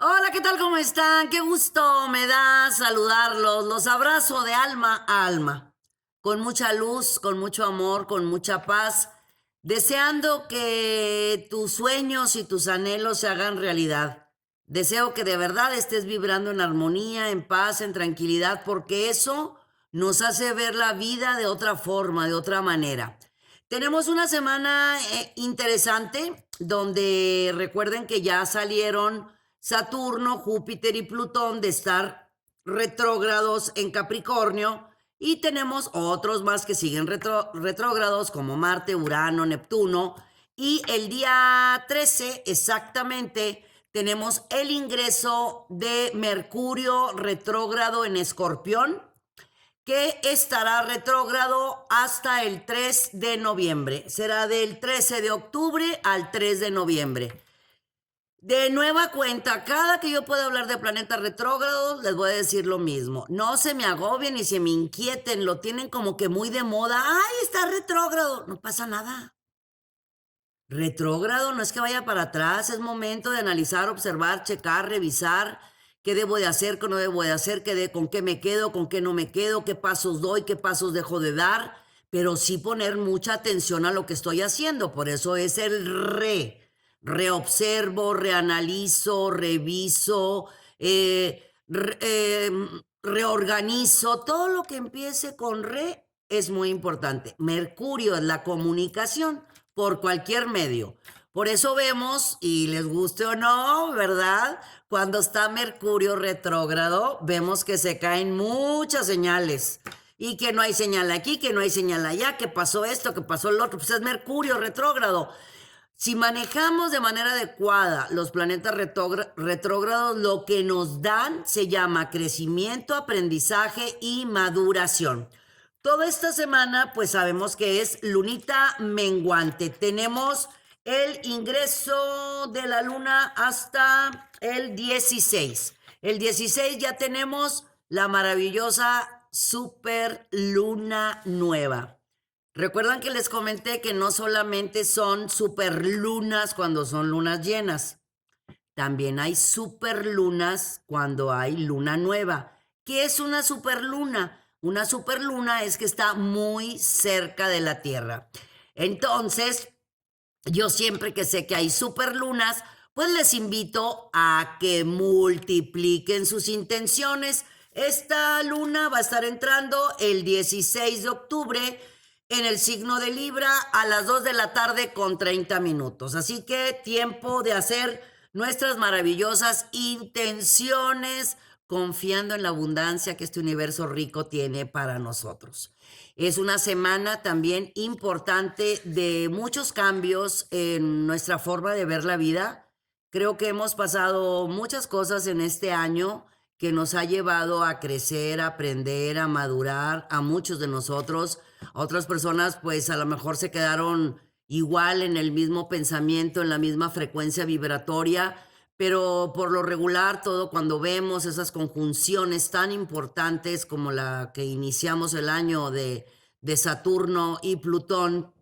Hola, ¿qué tal? ¿Cómo están? Qué gusto me da saludarlos. Los abrazo de alma a alma, con mucha luz, con mucho amor, con mucha paz, deseando que tus sueños y tus anhelos se hagan realidad. Deseo que de verdad estés vibrando en armonía, en paz, en tranquilidad, porque eso nos hace ver la vida de otra forma, de otra manera. Tenemos una semana interesante donde recuerden que ya salieron Saturno, Júpiter y Plutón de estar retrógrados en Capricornio y tenemos otros más que siguen retrógrados como Marte, Urano, Neptuno y el día 13 exactamente tenemos el ingreso de Mercurio retrógrado en Escorpión que estará retrógrado hasta el 3 de noviembre. Será del 13 de octubre al 3 de noviembre. De nueva cuenta, cada que yo pueda hablar de planetas retrógrados, les voy a decir lo mismo. No se me agobien ni se me inquieten, lo tienen como que muy de moda. ¡Ay, está retrógrado! No pasa nada. Retrógrado no es que vaya para atrás, es momento de analizar, observar, checar, revisar qué debo de hacer, qué no debo de hacer, con qué me quedo, con qué no me quedo, qué pasos doy, qué pasos dejo de dar, pero sí poner mucha atención a lo que estoy haciendo. Por eso es el reobservo, reanalizo, reviso, reorganizo. Todo lo que empiece con re es muy importante. Mercurio es la comunicación por cualquier medio. Por eso vemos, y les guste o no, ¿verdad? Cuando está Mercurio retrógrado, vemos que se caen muchas señales y que no hay señal aquí, que no hay señal allá, que pasó esto, que pasó el otro. Pues es Mercurio retrógrado. Si manejamos de manera adecuada los planetas retrógrados, lo que nos dan se llama crecimiento, aprendizaje y maduración. Toda esta semana, pues sabemos que es lunita menguante. Tenemos el ingreso de la luna hasta el 16. El 16 ya tenemos la maravillosa super luna nueva. Recuerdan que les comenté que no solamente son superlunas cuando son lunas llenas, también hay superlunas cuando hay luna nueva. ¿Qué es una superluna? Una superluna es que está muy cerca de la Tierra. Entonces, yo siempre que sé que hay superlunas, pues les invito a que multipliquen sus intenciones. Esta luna va a estar entrando el 16 de octubre en el signo de Libra a las 2 de la tarde con 30 minutos. Así que tiempo de hacer nuestras maravillosas intenciones confiando en la abundancia que este universo rico tiene para nosotros. Es una semana también importante de muchos cambios en nuestra forma de ver la vida. Creo que hemos pasado muchas cosas en este año que nos ha llevado a crecer, a aprender, a madurar a muchos de nosotros. Otras personas pues a lo mejor se quedaron igual en el mismo pensamiento, en la misma frecuencia vibratoria, pero por lo regular todo cuando vemos esas conjunciones tan importantes como la que iniciamos el año de Saturno y Plutón,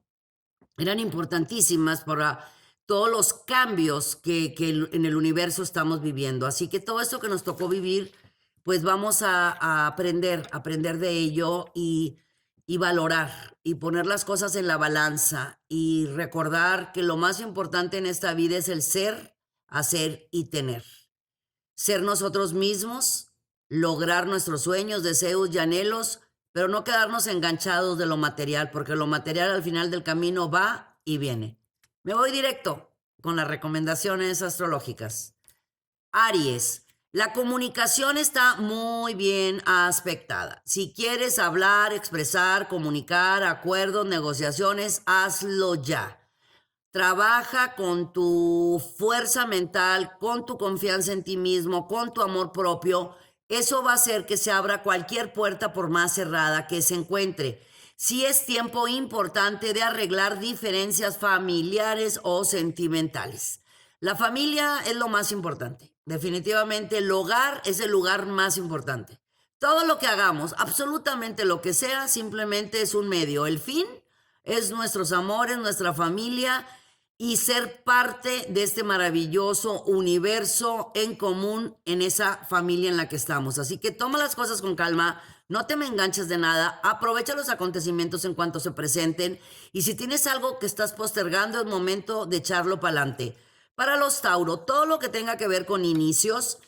eran importantísimas para todos los cambios que en el universo estamos viviendo. Así que todo esto que nos tocó vivir, pues vamos a aprender de ello y valorar y poner las cosas en la balanza y recordar que lo más importante en esta vida es el ser, hacer y tener. Ser nosotros mismos, lograr nuestros sueños, deseos y anhelos, pero no quedarnos enganchados de lo material, porque lo material al final del camino va y viene. Me voy directo con las recomendaciones astrológicas. Aries, la comunicación está muy bien aspectada. Si quieres hablar, expresar, comunicar, acuerdos, negociaciones, hazlo ya. Trabaja con tu fuerza mental, con tu confianza en ti mismo, con tu amor propio. Eso va a hacer que se abra cualquier puerta por más cerrada que se encuentre. Sí es tiempo importante de arreglar diferencias familiares o sentimentales. La familia es lo más importante. Definitivamente el hogar es el lugar más importante. Todo lo que hagamos, absolutamente lo que sea, simplemente es un medio. El fin es nuestros amores, nuestra familia y ser parte de este maravilloso universo en común en esa familia en la que estamos. Así que toma las cosas con calma, no te me enganches de nada, aprovecha los acontecimientos en cuanto se presenten y si tienes algo que estás postergando es momento de echarlo para adelante. Para los Tauro, todo lo que tenga que ver con inicios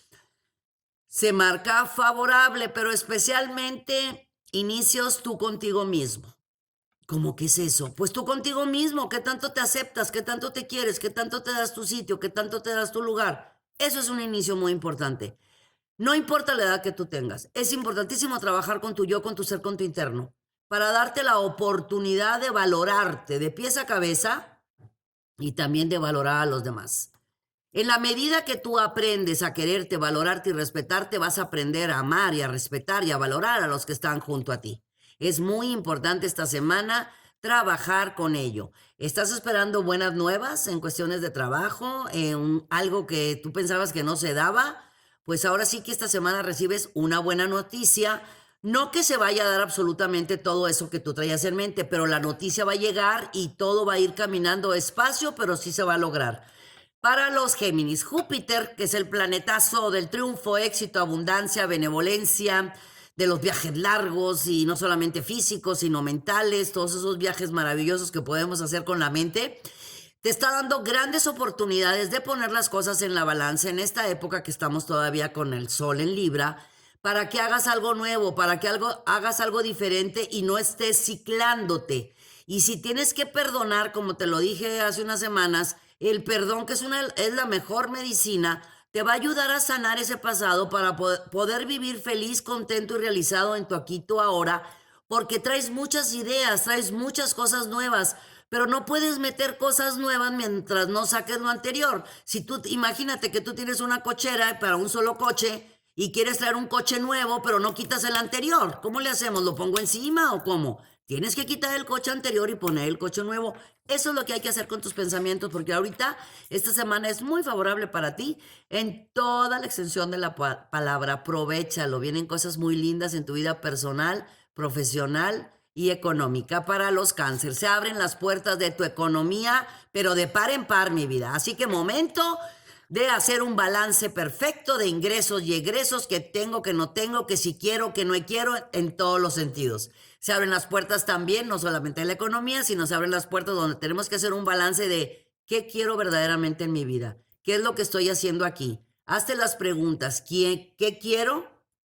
se marca favorable, pero especialmente inicios tú contigo mismo. ¿Cómo que es eso? Pues tú contigo mismo, ¿qué tanto te aceptas? ¿Qué tanto te quieres? ¿Qué tanto te das tu sitio? ¿Qué tanto te das tu lugar? Eso es un inicio muy importante. No importa la edad que tú tengas, es importantísimo trabajar con tu yo, con tu ser, con tu interno, para darte la oportunidad de valorarte de pies a cabeza y también de valorar a los demás. En la medida que tú aprendes a quererte, valorarte y respetarte, vas a aprender a amar y a respetar y a valorar a los que están junto a ti. Es muy importante esta semana trabajar con ello. ¿Estás esperando buenas nuevas en cuestiones de trabajo? Algo que tú pensabas que no se daba. Pues ahora sí que esta semana recibes una buena noticia. No que se vaya a dar absolutamente todo eso que tú traías en mente, pero la noticia va a llegar y todo va a ir caminando despacio, pero sí se va a lograr. Para los Géminis, Júpiter, que es el planetazo del triunfo, éxito, abundancia, benevolencia, de los viajes largos y no solamente físicos, sino mentales, todos esos viajes maravillosos que podemos hacer con la mente, te está dando grandes oportunidades de poner las cosas en la balanza en esta época que estamos todavía con el sol en Libra, para que hagas algo nuevo, para que hagas algo diferente y no estés ciclándote. Y si tienes que perdonar, como te lo dije hace unas semanas, el perdón, que es la mejor medicina, te va a ayudar a sanar ese pasado para poder vivir feliz, contento y realizado en tu aquí, tu ahora, porque traes muchas ideas, traes muchas cosas nuevas, pero no puedes meter cosas nuevas mientras no saques lo anterior. Si tú, imagínate que tú tienes una cochera para un solo coche y quieres traer un coche nuevo, pero no quitas el anterior. ¿Cómo le hacemos? ¿Lo pongo encima o cómo? Tienes que quitar el coche anterior y poner el coche nuevo. Eso es lo que hay que hacer con tus pensamientos, porque ahorita esta semana es muy favorable para ti en toda la extensión de la palabra. Aprovéchalo. Vienen cosas muy lindas en tu vida personal, profesional y económica. Para los cáncer, se abren las puertas de tu economía, pero de par en par, mi vida. Así que momento de hacer un balance perfecto de ingresos y egresos, que tengo, que no tengo, que si quiero, que no quiero, en todos los sentidos. Se abren las puertas también, no solamente de la economía, sino se abren las puertas donde tenemos que hacer un balance de qué quiero verdaderamente en mi vida, qué es lo que estoy haciendo aquí. Hazte las preguntas: ¿qué quiero?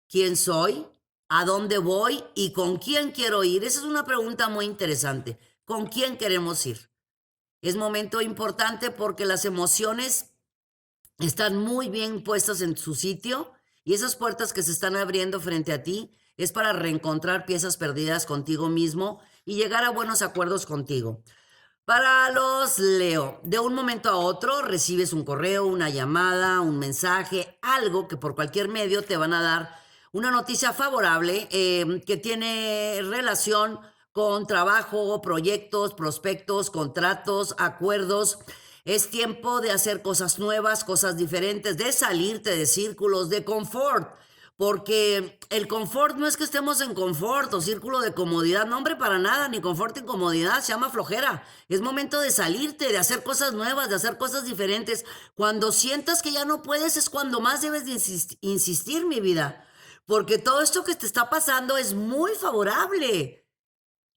¿Quién soy? ¿A dónde voy? ¿Y con quién quiero ir? Esa es una pregunta muy interesante. ¿Con quién queremos ir? Es momento importante porque las emociones están muy bien puestas en su sitio y esas puertas que se están abriendo frente a ti es para reencontrar piezas perdidas contigo mismo y llegar a buenos acuerdos contigo. Para los Leo, de un momento a otro recibes un correo, una llamada, un mensaje, algo que por cualquier medio te van a dar una noticia favorable que tiene relación con trabajo, proyectos, prospectos, contratos, acuerdos. Es tiempo de hacer cosas nuevas, cosas diferentes, de salirte de círculos de confort. Porque el confort no es que estemos en confort o círculo de comodidad, no, hombre, para nada, ni confort ni comodidad, se llama flojera. Es momento de salirte, de hacer cosas nuevas, de hacer cosas diferentes. Cuando sientas que ya no puedes es cuando más debes de insistir, mi vida. Porque todo esto que te está pasando es muy favorable.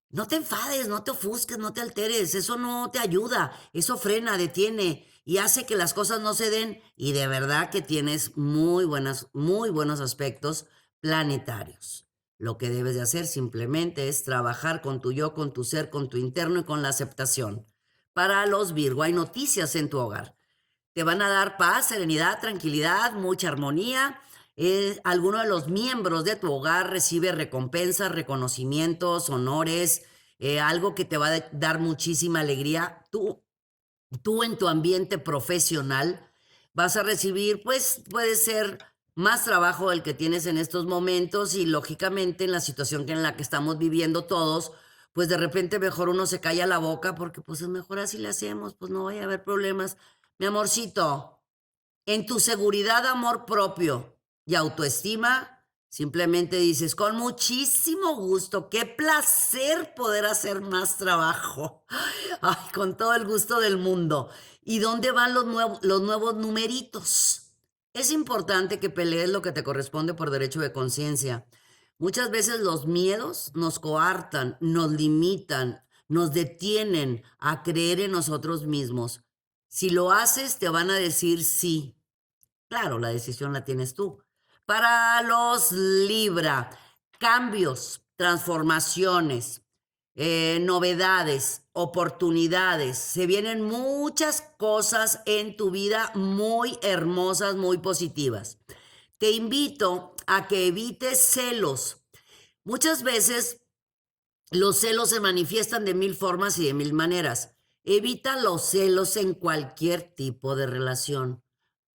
No te enfades, no te ofusques, no te alteres, eso no te ayuda, eso frena, detiene y hace que las cosas no se den y de verdad que tienes muy buenos aspectos planetarios. Lo que debes de hacer simplemente es trabajar con tu yo, con tu ser, con tu interno y con la aceptación. Para los Virgo, hay noticias en tu hogar. Te van a dar paz, serenidad, tranquilidad, mucha armonía. Alguno de los miembros de tu hogar recibe recompensas, reconocimientos, honores, algo que te va a dar muchísima alegría. Tú en tu ambiente profesional vas a recibir, pues puede ser más trabajo del que tienes en estos momentos y lógicamente en la situación en la que estamos viviendo todos, pues de repente mejor uno se calla la boca porque pues es mejor así le hacemos, pues no vaya a haber problemas. Mi amorcito, en tu seguridad, amor propio y autoestima, Simplemente dices, con muchísimo gusto, qué placer poder hacer más trabajo. Ay, con todo el gusto del mundo. ¿Y dónde van los nuevos numeritos? Es importante que pelees lo que te corresponde por derecho de conciencia. Muchas veces los miedos nos coartan, nos limitan, nos detienen a creer en nosotros mismos. Si lo haces, te van a decir sí. Claro, la decisión la tienes tú. Para los Libra, cambios, transformaciones, novedades, oportunidades. Se vienen muchas cosas en tu vida muy hermosas, muy positivas. Te invito a que evites celos. Muchas veces los celos se manifiestan de mil formas y de mil maneras. Evita los celos en cualquier tipo de relación.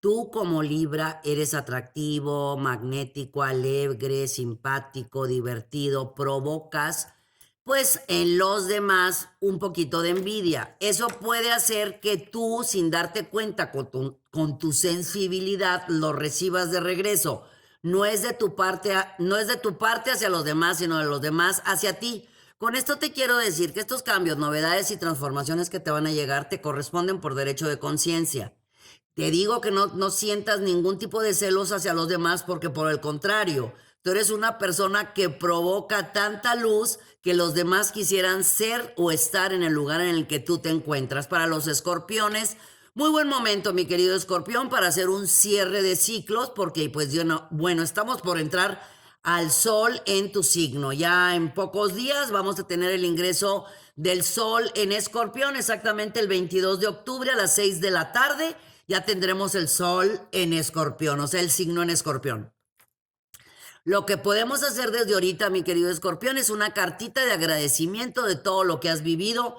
Tú como Libra eres atractivo, magnético, alegre, simpático, divertido, provocas pues en los demás un poquito de envidia. Eso puede hacer que tú sin darte cuenta con tu sensibilidad lo recibas de regreso. No es de tu parte, no es de tu parte hacia los demás, sino de los demás hacia ti. Con esto te quiero decir que estos cambios, novedades y transformaciones que te van a llegar te corresponden por derecho de conciencia. Te digo que no sientas ningún tipo de celos hacia los demás porque por el contrario, tú eres una persona que provoca tanta luz que los demás quisieran ser o estar en el lugar en el que tú te encuentras. Para los escorpiones, muy buen momento, mi querido escorpión, para hacer un cierre de ciclos porque pues bueno, estamos por entrar al sol en tu signo. Ya en pocos días vamos a tener el ingreso del sol en escorpión, exactamente el 22 de octubre a las 6 de la tarde. Ya tendremos el sol en escorpión, o sea, el signo en escorpión. Lo que podemos hacer desde ahorita, mi querido escorpión, es una cartita de agradecimiento de todo lo que has vivido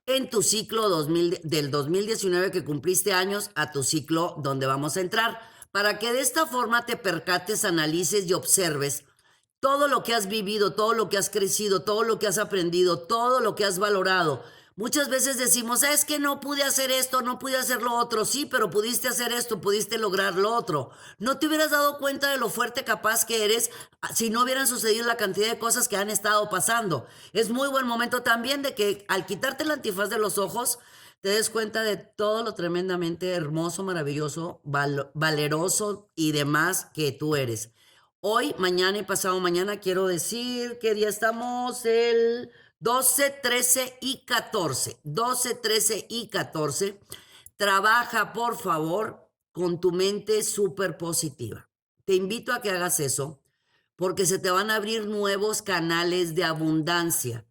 en tu ciclo del 2019 que cumpliste años a tu ciclo donde vamos a entrar, para que de esta forma te percates, analices y observes todo lo que has vivido, todo lo que has crecido, todo lo que has aprendido, todo lo que has valorado. Muchas veces decimos, es que no pude hacer esto, no pude hacer lo otro. Sí, pero pudiste hacer esto, pudiste lograr lo otro. No te hubieras dado cuenta de lo fuerte capaz que eres si no hubieran sucedido la cantidad de cosas que han estado pasando. Es muy buen momento también de que al quitarte el antifaz de los ojos, te des cuenta de todo lo tremendamente hermoso, maravilloso, valeroso y demás que tú eres. Hoy, mañana y pasado mañana quiero decir qué día estamos, el 12, 13 y 14. 12, 13 y 14. Trabaja, por favor, con tu mente súper positiva. Te invito a que hagas eso porque se te van a abrir nuevos canales de abundancia.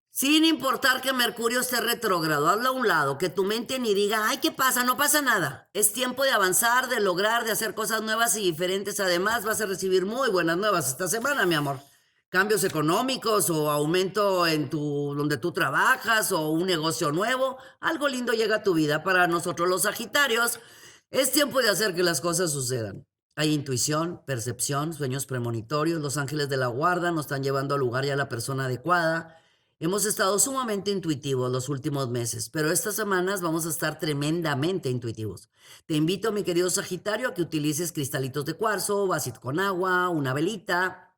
Sin importar que Mercurio esté retrógrado, hazlo a un lado, que tu mente ni diga, ay, ¿qué pasa? No pasa nada. Es tiempo de avanzar, de lograr, de hacer cosas nuevas y diferentes. Además, vas a recibir muy buenas nuevas esta semana, mi amor. Cambios económicos o aumento en donde tú trabajas o un negocio nuevo. Algo lindo llega a tu vida. Para nosotros los Sagitarios, es tiempo de hacer que las cosas sucedan. Hay intuición, percepción, sueños premonitorios. Los ángeles de la guarda nos están llevando al lugar y a la persona adecuada. Hemos estado sumamente intuitivos los últimos meses, pero estas semanas vamos a estar tremendamente intuitivos. Te invito, mi querido Sagitario, a que utilices cristalitos de cuarzo, vasito con agua, una velita,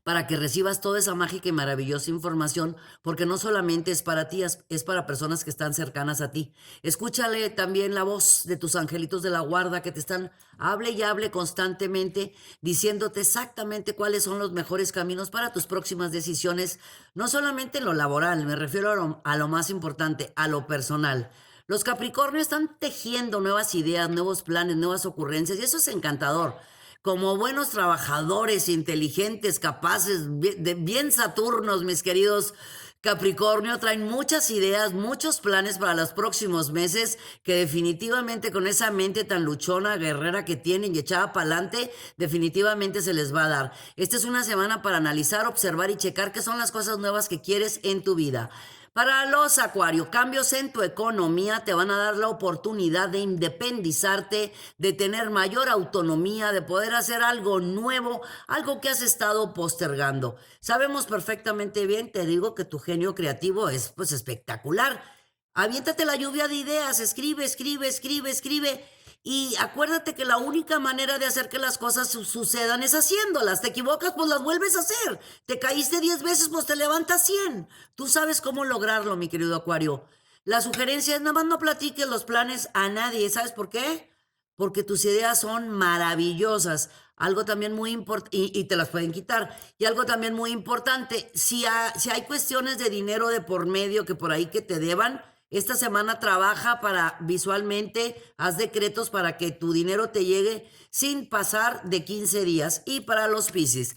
para que recibas toda esa mágica y maravillosa información, porque no solamente es para ti, es para personas que están cercanas a ti. Escúchale también la voz de tus angelitos de la guarda que te están, hable y hable constantemente, diciéndote exactamente cuáles son los mejores caminos para tus próximas decisiones, no solamente en lo laboral, me refiero a lo más importante, a lo personal. Los Capricornios están tejiendo nuevas ideas, nuevos planes, nuevas ocurrencias, y eso es encantador. Como buenos trabajadores, inteligentes, capaces, bien Saturnos, mis queridos Capricornio, traen muchas ideas, muchos planes para los próximos meses que definitivamente con esa mente tan luchona, guerrera que tienen y echada para adelante, definitivamente se les va a dar. Esta es una semana para analizar, observar y checar qué son las cosas nuevas que quieres en tu vida. Para los Acuario, cambios en tu economía te van a dar la oportunidad de independizarte, de tener mayor autonomía, de poder hacer algo nuevo, algo que has estado postergando. Sabemos perfectamente bien, te digo que tu genio creativo es pues espectacular. Aviéntate la lluvia de ideas, escribe, escribe, escribe, escribe Y acuérdate que la única manera de hacer que las cosas sucedan es haciéndolas. Te equivocas, pues las vuelves a hacer. Te caíste 10 veces, pues te levantas 100. Tú sabes cómo lograrlo, mi querido Acuario. La sugerencia es nada más no platiques los planes a nadie. ¿Sabes por qué? Porque tus ideas son maravillosas. Algo también muy importante, y te las pueden quitar. Y algo también muy importante, si hay cuestiones de dinero de por medio que por ahí que te deban, esta semana trabaja para visualmente, haz decretos para que tu dinero te llegue sin pasar de 15 días. Y para los Piscis,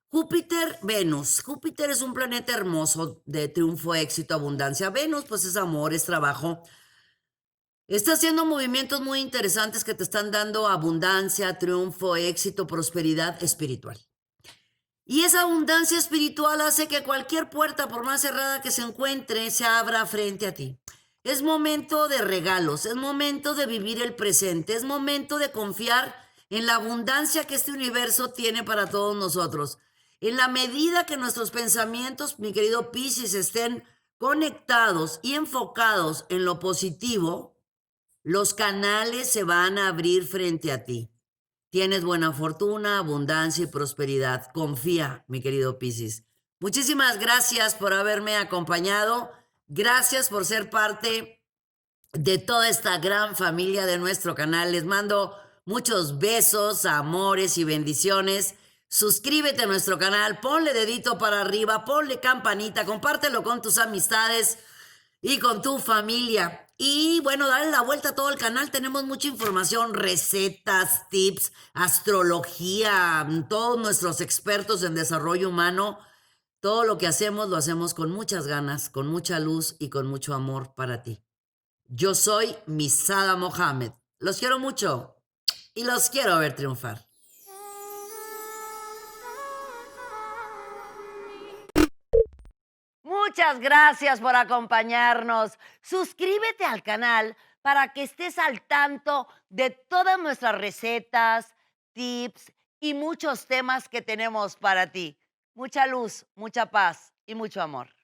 Júpiter, Venus. Júpiter es un planeta hermoso de triunfo, éxito, abundancia. Venus, pues es amor, es trabajo. Está haciendo movimientos muy interesantes que te están dando abundancia, triunfo, éxito, prosperidad espiritual. Y esa abundancia espiritual hace que cualquier puerta, por más cerrada que se encuentre, se abra frente a ti. Es momento de regalos, es momento de vivir el presente, es momento de confiar en la abundancia que este universo tiene para todos nosotros. En la medida que nuestros pensamientos, mi querido Piscis, estén conectados y enfocados en lo positivo, los canales se van a abrir frente a ti. Tienes buena fortuna, abundancia y prosperidad. Confía, mi querido Piscis. Muchísimas gracias por haberme acompañado. Gracias por ser parte de toda esta gran familia de nuestro canal. Les mando muchos besos, amores y bendiciones. Suscríbete a nuestro canal, ponle dedito para arriba, ponle campanita, compártelo con tus amistades y con tu familia. Y bueno, dale la vuelta a todo el canal. Tenemos mucha información, recetas, tips, astrología, todos nuestros expertos en desarrollo humano. Todo lo que hacemos lo hacemos con muchas ganas, con mucha luz y con mucho amor para ti. Yo soy Misada Mohamed. Los quiero mucho y los quiero ver triunfar. Muchas gracias por acompañarnos. Suscríbete al canal para que estés al tanto de todas nuestras recetas, tips y muchos temas que tenemos para ti. Mucha luz, mucha paz y mucho amor.